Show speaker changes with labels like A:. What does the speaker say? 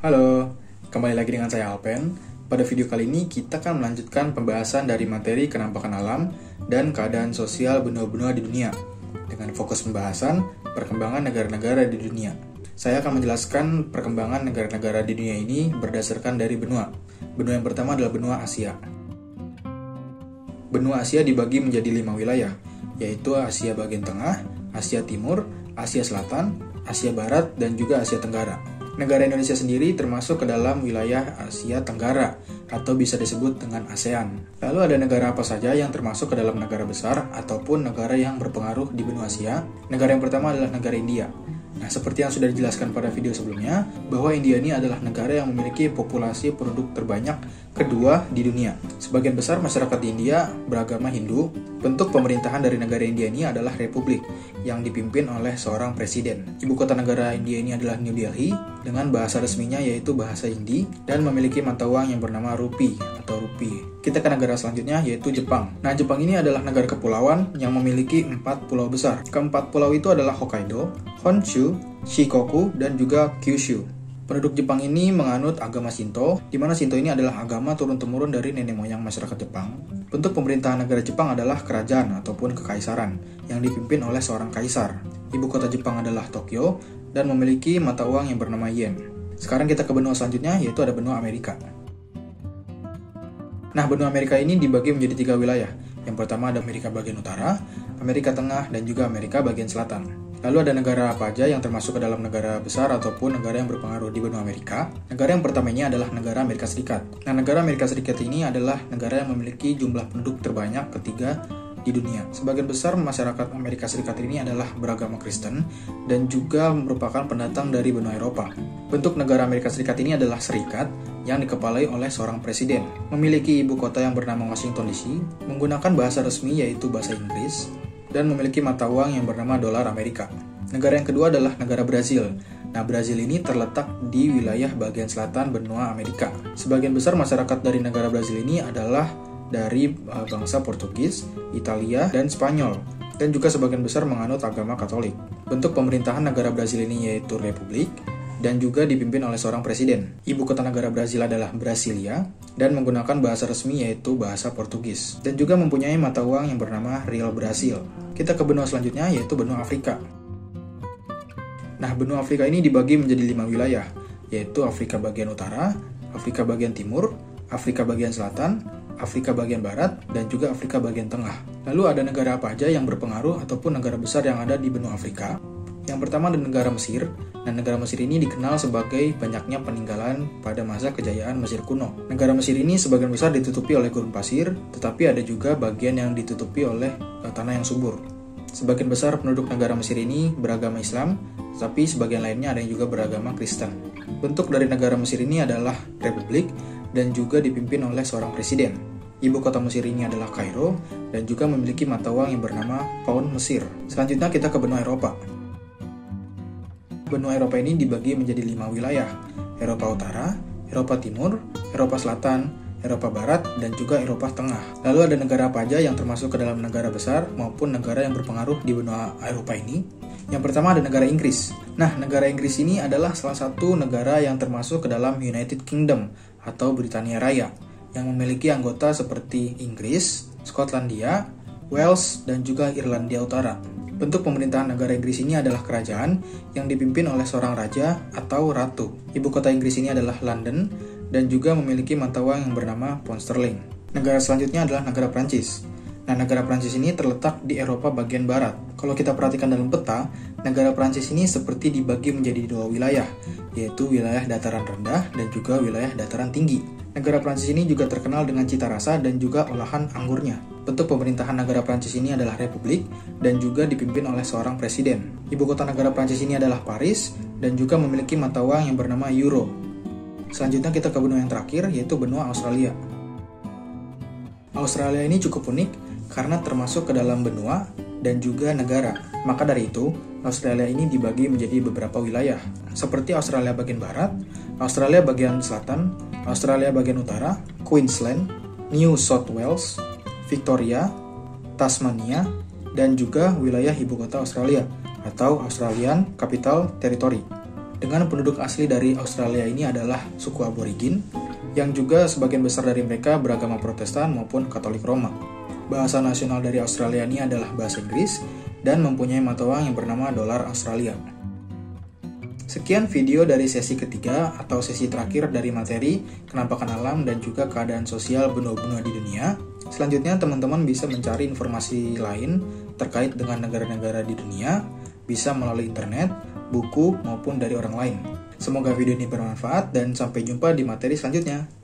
A: Halo, kembali lagi dengan saya Alpen. Pada video kali ini kita akan melanjutkan pembahasan dari materi kenampakan alam dan keadaan sosial benua-benua di dunia dengan fokus pembahasan perkembangan negara-negara di dunia. Saya akan menjelaskan perkembangan negara-negara di dunia ini berdasarkan dari benua. Benua yang pertama adalah benua Asia. Benua Asia dibagi menjadi 5 wilayah, yaitu Asia bagian tengah, Asia Timur, Asia Selatan, Asia Barat, dan juga Asia Tenggara. Negara Indonesia sendiri termasuk ke dalam wilayah Asia Tenggara atau bisa disebut dengan ASEAN. Lalu ada negara apa saja yang termasuk ke dalam negara besar ataupun negara yang berpengaruh di benua Asia? Negara yang pertama adalah negara India. Nah, seperti yang sudah dijelaskan pada video sebelumnya, bahwa India ini adalah negara yang memiliki populasi penduduk terbanyak kedua di dunia. Sebagian besar masyarakat di India beragama Hindu. Bentuk pemerintahan dari negara India ini adalah republik yang dipimpin oleh seorang presiden. Ibu kota negara India ini adalah New Delhi dengan bahasa resminya yaitu bahasa Hindi dan memiliki mata uang yang bernama rupee atau rupee. Kita ke negara selanjutnya yaitu Jepang. Nah, Jepang ini adalah negara kepulauan yang memiliki 4 pulau besar. Keempat pulau itu adalah Hokkaido, Honshu, Shikoku, dan juga Kyushu. Penduduk Jepang ini menganut agama Shinto, di mana Shinto ini adalah agama turun-temurun dari nenek moyang masyarakat Jepang. Bentuk pemerintahan negara Jepang adalah kerajaan ataupun kekaisaran yang dipimpin oleh seorang kaisar. Ibu kota Jepang adalah Tokyo dan memiliki mata uang yang bernama yen. Sekarang kita ke benua selanjutnya yaitu ada benua Amerika. Nah, benua Amerika ini dibagi menjadi 3 wilayah. Yang pertama ada Amerika bagian utara, Amerika tengah, dan juga Amerika bagian selatan. Lalu ada negara apa aja yang termasuk ke dalam negara besar ataupun negara yang berpengaruh di benua Amerika? Negara yang pertamanya adalah negara Amerika Serikat. Nah, negara Amerika Serikat ini adalah negara yang memiliki jumlah penduduk terbanyak ketiga di dunia. Sebagian besar masyarakat Amerika Serikat ini adalah beragama Kristen dan juga merupakan pendatang dari benua Eropa. Bentuk negara Amerika Serikat ini adalah serikat yang dikepalai oleh seorang presiden. Memiliki ibu kota yang bernama Washington DC, menggunakan bahasa resmi yaitu bahasa Inggris, dan memiliki mata uang yang bernama dolar Amerika. Negara yang kedua adalah negara Brazil. Nah, Brazil ini terletak di wilayah bagian selatan benua Amerika. Sebagian besar masyarakat dari negara Brazil ini adalah dari bangsa Portugis, Italia, dan Spanyol, dan juga sebagian besar menganut agama Katolik. Bentuk pemerintahan negara Brazil ini yaitu republik, dan juga dipimpin oleh seorang presiden. Ibu kota negara Brazil adalah Brasilia, dan menggunakan bahasa resmi yaitu bahasa Portugis, dan juga mempunyai mata uang yang bernama Real Brasil. Kita ke benua selanjutnya yaitu benua Afrika. Nah, benua Afrika ini dibagi menjadi 5 wilayah, yaitu Afrika bagian utara, Afrika bagian timur, Afrika bagian selatan, Afrika bagian barat, dan juga Afrika bagian tengah. Lalu ada negara apa aja yang berpengaruh ataupun negara besar yang ada di benua Afrika? Yang pertama ada negara Mesir. Nah, negara Mesir ini dikenal sebagai banyaknya peninggalan pada masa kejayaan Mesir kuno. Negara Mesir ini sebagian besar ditutupi oleh gurun pasir, tetapi ada juga bagian yang ditutupi oleh tanah yang subur. Sebagian besar penduduk negara Mesir ini beragama Islam, tetapi sebagian lainnya ada yang juga beragama Kristen. Bentuk dari negara Mesir ini adalah republik dan juga dipimpin oleh seorang presiden. Ibu kota Mesir ini adalah Kairo dan juga memiliki mata uang yang bernama Pound Mesir. Selanjutnya kita ke benua Eropa. Benua Eropa ini dibagi menjadi 5 wilayah, Eropa Utara, Eropa Timur, Eropa Selatan, Eropa Barat, dan juga Eropa Tengah. Lalu ada negara apa aja yang termasuk ke dalam negara besar maupun negara yang berpengaruh di benua Eropa ini? Yang pertama ada negara Inggris. Nah, negara Inggris ini adalah salah satu negara yang termasuk ke dalam United Kingdom atau Britania Raya, yang memiliki anggota seperti Inggris, Skotlandia, Wales, dan juga Irlandia Utara. Bentuk pemerintahan negara Inggris ini adalah kerajaan yang dipimpin oleh seorang raja atau ratu. Ibu kota Inggris ini adalah London dan juga memiliki mata uang yang bernama pound sterling. Negara selanjutnya adalah negara Prancis. Nah, negara Prancis ini terletak di Eropa bagian barat. Kalau kita perhatikan dalam peta, negara Prancis ini seperti dibagi menjadi 2 wilayah, yaitu wilayah dataran rendah dan juga wilayah dataran tinggi. Negara Prancis ini juga terkenal dengan cita rasa dan juga olahan anggurnya. Bentuk pemerintahan negara Prancis ini adalah republik dan juga dipimpin oleh seorang presiden. Ibu kota negara Prancis ini adalah Paris dan juga memiliki mata uang yang bernama euro. Selanjutnya kita ke benua yang terakhir yaitu benua Australia. Australia ini cukup unik karena termasuk ke dalam benua dan juga negara. Maka dari itu, Australia ini dibagi menjadi beberapa wilayah, seperti Australia bagian barat, Australia bagian selatan, Australia bagian utara, Queensland, New South Wales, Victoria, Tasmania, dan juga wilayah ibu kota Australia atau Australian Capital Territory. Dengan penduduk asli dari Australia ini adalah suku aborigin, yang juga sebagian besar dari mereka beragama Protestan maupun Katolik Roma. Bahasa nasional dari Australia ini adalah bahasa Inggris, dan mempunyai mata uang yang bernama dolar Australia. Sekian video dari sesi ketiga atau sesi terakhir dari materi kenampakan alam dan juga keadaan sosial benua-benua di dunia. Selanjutnya teman-teman bisa mencari informasi lain terkait dengan negara-negara di dunia, bisa melalui internet, buku, maupun dari orang lain. Semoga video ini bermanfaat dan sampai jumpa di materi selanjutnya.